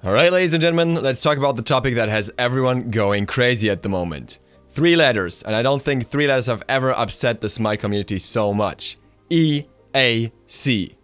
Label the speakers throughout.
Speaker 1: Alright, ladies and gentlemen, let's talk about the topic that has everyone going crazy at the moment. 3 letters, and I don't think 3 letters have ever upset the SMITE community so much. EAC.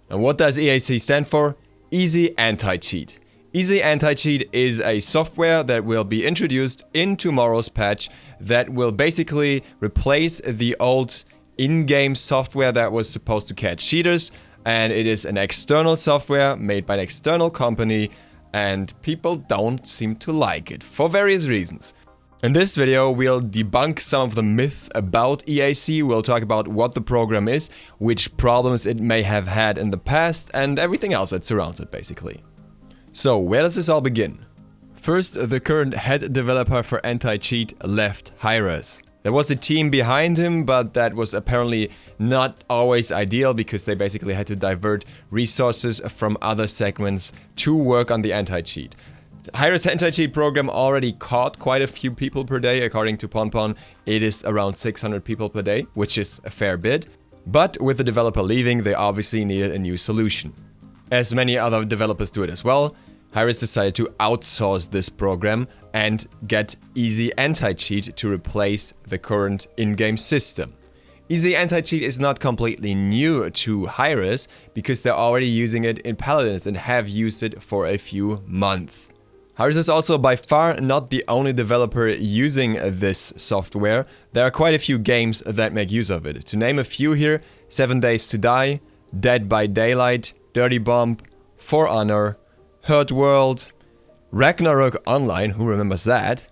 Speaker 1: And what does EAC stand for? Easy Anti-Cheat. Easy Anti-Cheat is a software that will be introduced in tomorrow's patch that will basically replace the old in-game software that was supposed to catch cheaters, and it is an external software made by an external company, and people don't seem to like it for various reasons. In this video, we'll debunk some of the myths about EAC, we'll talk about what the program is, which problems it may have had in the past, and everything else that surrounds it basically. So, where does this all begin? First, the current head developer for Anti-Cheat left HiRez. There was a team behind him, but that was apparently not always ideal because they basically had to divert resources from other segments to work on the anti-cheat. HiRez anti-cheat program already caught quite a few people per day. According to PonPon, it is around 600 people per day, which is a fair bit. But with the developer leaving, they obviously needed a new solution. As many other developers do it as well, HiRez decided to outsource this program and get Easy Anti-Cheat to replace the current in-game system. Easy Anti-Cheat is not completely new to HiRez because they're already using it in Paladins and have used it for a few months. HiRez is also by far not the only developer using this software. There are quite a few games that make use of it. To name a few here, 7 Days to Die, Dead by Daylight, Dirty Bomb, For Honor, Hurt World, Ragnarok Online, who remembers that,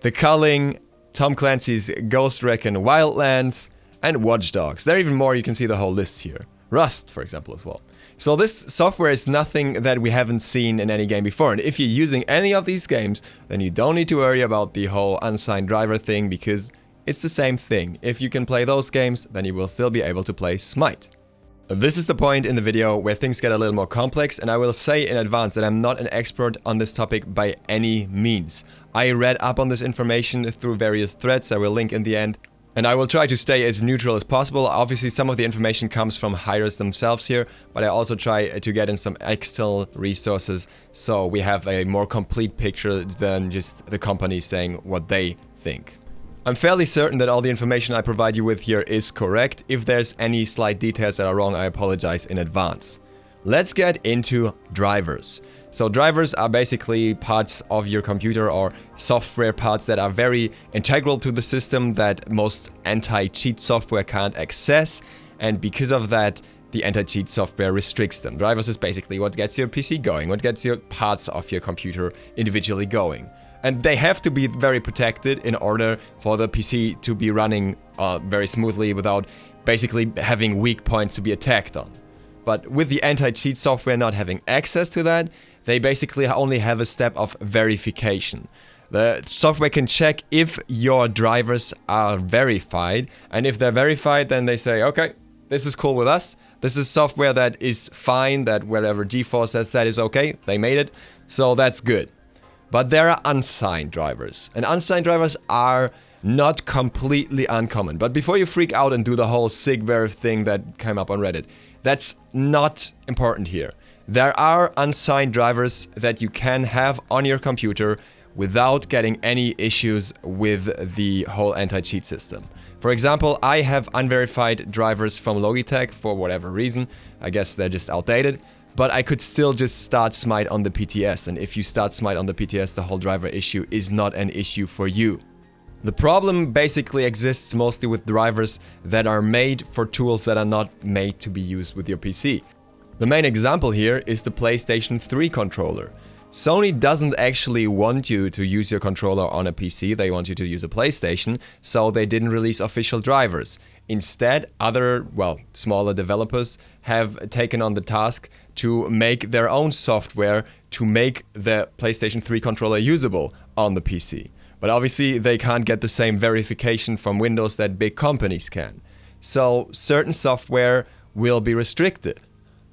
Speaker 1: The Culling, Tom Clancy's Ghost Recon Wildlands, and Watch Dogs. There are even more, you can see the whole list here. Rust, for example, as well. So this software is nothing that we haven't seen in any game before, and if you're using any of these games, then you don't need to worry about the whole unsigned driver thing, because it's the same thing. If you can play those games, then you will still be able to play SMITE. This is the point in the video where things get a little more complex, and I will say in advance that I'm not an expert on this topic by any means. I read up on this information through various threads I will link in the end, and I will try to stay as neutral as possible. Obviously some of the information comes from HiRez themselves here, but I also try to get in some external resources so we have a more complete picture than just the company saying what they think. I'm fairly certain that all the information I provide you with here is correct. If there's any slight details that are wrong, I apologize in advance. Let's get into drivers. So drivers are basically parts of your computer or software parts that are very integral to the system that most anti-cheat software can't access, and because of that, the anti-cheat software restricts them. Drivers is basically what gets your PC going, what gets your parts of your computer individually going. And they have to be very protected in order for the PC to be running very smoothly without basically having weak points to be attacked on. But with the anti-cheat software not having access to that, they basically only have a step of verification. The software can check if your drivers are verified, and if they're verified, then they say, okay, this is cool with us. This is software that is fine, that whatever G4 says that is okay, they made it, so that's good. But there are unsigned drivers, and unsigned drivers are not completely uncommon. But before you freak out and do the whole SIGVerif thing that came up on Reddit, that's not important here. There are unsigned drivers that you can have on your computer without getting any issues with the whole anti-cheat system. For example, I have unverified drivers from Logitech for whatever reason. I guess they're just outdated. But I could still just start SMITE on the PTS, and if you start SMITE on the PTS, the whole driver issue is not an issue for you. The problem basically exists mostly with drivers that are made for tools that are not made to be used with your PC. The main example here is the PlayStation 3 controller. Sony doesn't actually want you to use your controller on a PC, they want you to use a PlayStation, so they didn't release official drivers. Instead, other, smaller developers have taken on the task to make their own software to make the PlayStation 3 controller usable on the PC. But obviously, they can't get the same verification from Windows that big companies can. So, certain software will be restricted.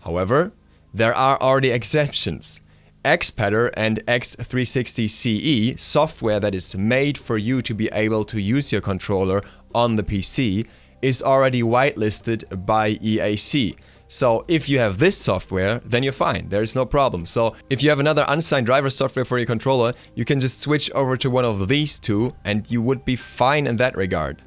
Speaker 1: However, there are already exceptions. Xpadder and X360CE, software that is made for you to be able to use your controller on the PC, is already whitelisted by EAC. So if you have this software, then you're fine. There's no problem. So if you have another unsigned driver software for your controller, you can just switch over to one of these two and you would be fine in that regard.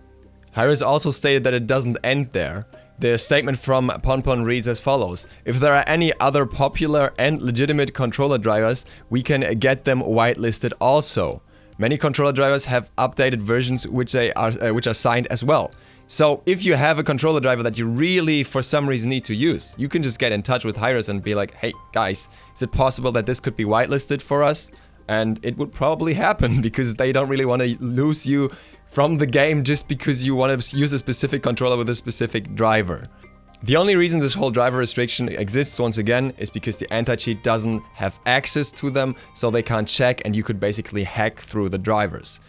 Speaker 1: HiRez also stated that it doesn't end there. The statement from Ponpon reads as follows: if there are any other popular and legitimate controller drivers, we can get them whitelisted also. Many controller drivers have updated versions which are signed as well. So if you have a controller driver that you really for some reason need to use, you can just get in touch with HiRez and be like, hey guys, is it possible that this could be whitelisted for us? And it would probably happen because they don't really want to lose you from the game just because you want to use a specific controller with a specific driver. The only reason this whole driver restriction exists once again is because the anti-cheat doesn't have access to them, so they can't check and you could basically hack through the drivers.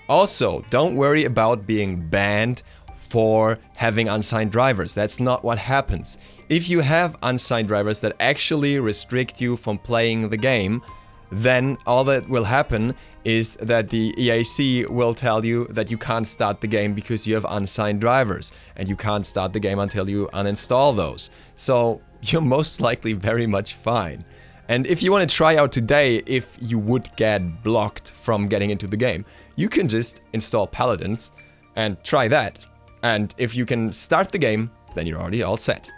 Speaker 1: Also, don't worry about being banned for having unsigned drivers. That's not what happens. If you have unsigned drivers that actually restrict you from playing the game, then all that will happen is that the EAC will tell you that you can't start the game because you have unsigned drivers, and you can't start the game until you uninstall those. So you're most likely very much fine. And if you want to try out today if you would get blocked from getting into the game, you can just install Paladins and try that. And if you can start the game, then you're already all set.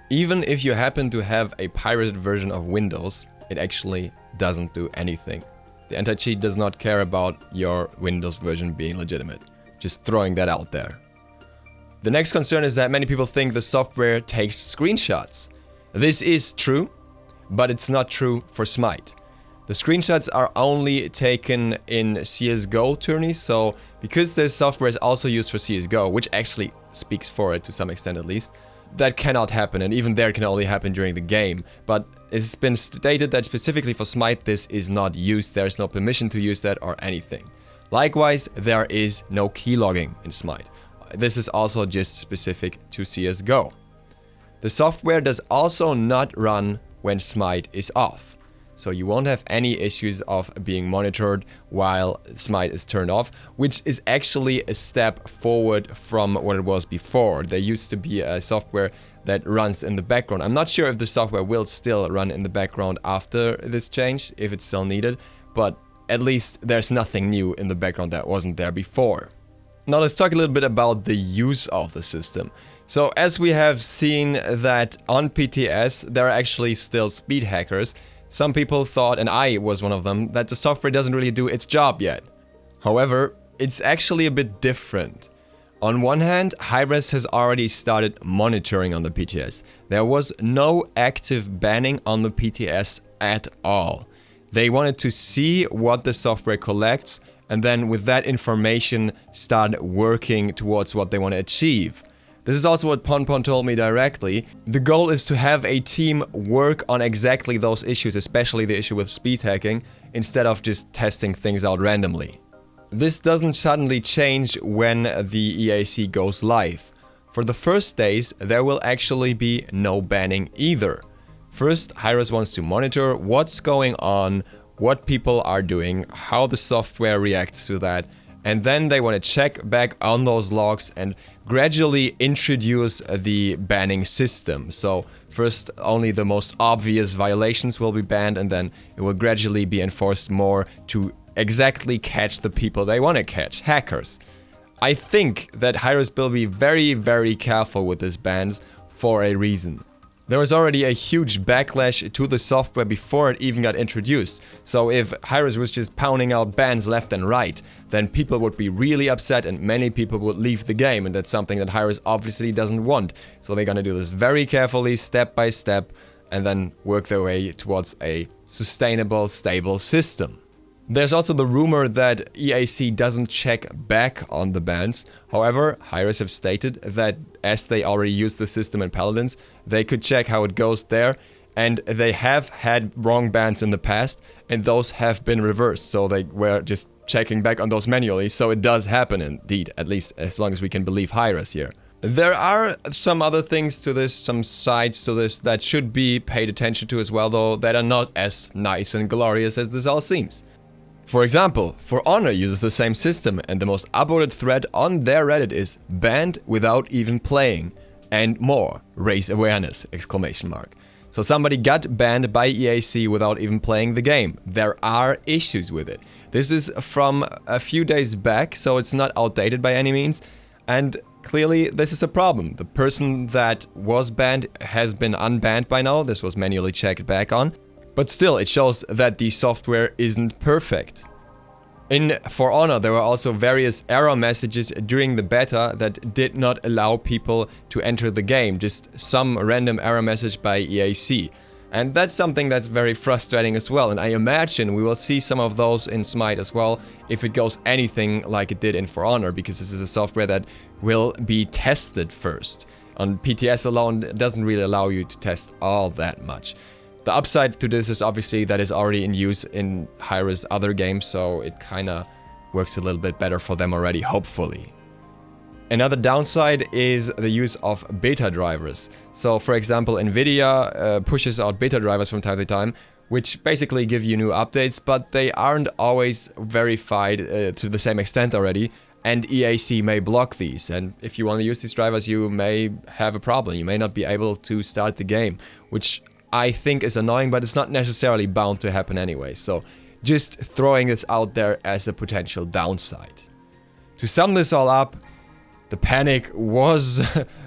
Speaker 1: Even if you happen to have a pirated version of Windows, it actually doesn't do anything. The anti-cheat does not care about your Windows version being legitimate. Just throwing that out there. The next concern is that many people think the software takes screenshots. This is true, but it's not true for SMITE. The screenshots are only taken in CSGO tourneys, so because this software is also used for CSGO, which actually speaks for it to some extent at least, that cannot happen, and even there can only happen during the game. But it's been stated that specifically for SMITE this is not used, there's no permission to use that or anything. Likewise, there is no keylogging in SMITE. This is also just specific to CSGO. The software does also not run when SMITE is off. So you won't have any issues of being monitored while SMITE is turned off, which is actually a step forward from what it was before. There used to be a software that runs in the background. I'm not sure if the software will still run in the background after this change, if it's still needed, but at least there's nothing new in the background that wasn't there before. Now let's talk a little bit about the use of the system. So as we have seen that on PTS, there are actually still speed hackers. Some people thought, and I was one of them, that the software doesn't really do its job yet. However, it's actually a bit different. On one hand, HiRez has already started monitoring on the PTS. There was no active banning on the PTS at all. They wanted to see what the software collects and then with that information start working towards what they want to achieve. This is also what Ponpon told me directly. The goal is to have a team work on exactly those issues, especially the issue with speed hacking, instead of just testing things out randomly. This doesn't suddenly change when the EAC goes live. For the first days, there will actually be no banning either. First, HiRez wants to monitor what's going on, what people are doing, how the software reacts to that, and then they want to check back on those logs and gradually introduce the banning system. So first only the most obvious violations will be banned, and then it will gradually be enforced more to exactly catch the people they want to catch, hackers. I think that HiRez will be very, very careful with these bans for a reason. There was already a huge backlash to the software before it even got introduced. So if HiRez was just pounding out bans left and right, then people would be really upset and many people would leave the game, and that's something that HiRez obviously doesn't want. So they're gonna do this very carefully, step by step, and then work their way towards a sustainable, stable system. There's also the rumor that EAC doesn't check back on the bans. However, HiRez have stated that as they already use the system in Paladins, they could check how it goes there, and they have had wrong bans in the past, and those have been reversed, so they were just checking back on those manually, so it does happen indeed, at least as long as we can believe HiRez here. There are some other things to this, some sides to this that should be paid attention to as well, though, that are not as nice and glorious as this all seems. For example, For Honor uses the same system, and the most upvoted thread on their Reddit is banned without even playing. and more. Raise awareness! Exclamation mark. So somebody got banned by EAC without even playing the game. There are issues with it. This is from a few days back, so it's not outdated by any means. And clearly this is a problem. The person that was banned has been unbanned by now. This was manually checked back on. But still, it shows that the software isn't perfect. In For Honor, there were also various error messages during the beta that did not allow people to enter the game. Just some random error message by EAC. And that's something that's very frustrating as well. And I imagine we will see some of those in SMITE as well if it goes anything like it did in For Honor, because this is a software that will be tested first. On PTS alone, it doesn't really allow you to test all that much. The upside to this is obviously that it's already in use in HiRez other games, so it kinda works a little bit better for them already, hopefully. Another downside is the use of beta drivers. So for example, Nvidia pushes out beta drivers from time to time, which basically give you new updates, but they aren't always verified to the same extent already, and EAC may block these. And if you want to use these drivers, you may have a problem. You may not be able to start the game, which I think is annoying, but it's not necessarily bound to happen anyway. So just throwing this out there as a potential downside. To sum this all up, the panic was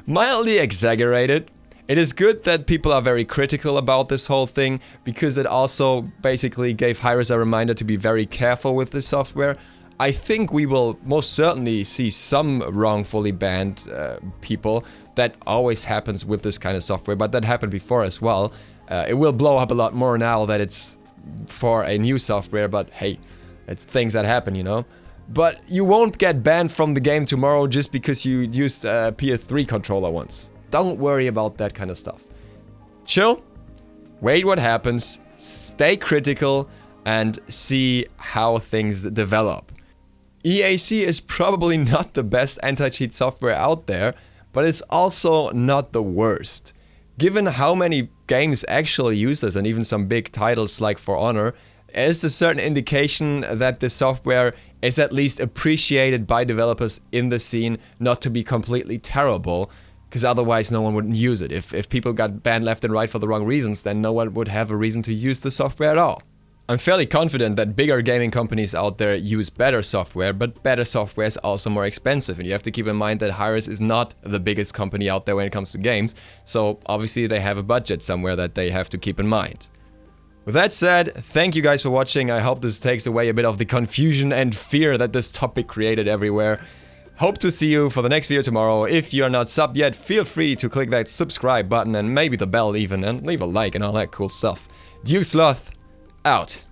Speaker 1: mildly exaggerated. It is good that people are very critical about this whole thing, because it also basically gave HiRez a reminder to be very careful with this software. I think we will most certainly see some wrongfully banned people. That always happens with this kind of software, but that happened before as well. It will blow up a lot more now that it's for a new software, but hey, it's things that happen, you know? But you won't get banned from the game tomorrow just because you used a PS3 controller once. Don't worry about that kind of stuff. Chill, wait what happens, stay critical, and see how things develop. EAC is probably not the best anti-cheat software out there, but it's also not the worst. Given how many games actually use this, and even some big titles like For Honor, is a certain indication that the software is at least appreciated by developers in the scene, not to be completely terrible, because otherwise no one would use it. If people got banned left and right for the wrong reasons, then no one would have a reason to use the software at all. I'm fairly confident that bigger gaming companies out there use better software, but better software is also more expensive, and you have to keep in mind that HiRez is not the biggest company out there when it comes to games, so obviously they have a budget somewhere that they have to keep in mind. With that said, thank you guys for watching. I hope this takes away a bit of the confusion and fear that this topic created everywhere. Hope to see you for the next video tomorrow. If you're not subbed yet, feel free to click that subscribe button and maybe the bell even, and leave a like and all that cool stuff. SLOTH out.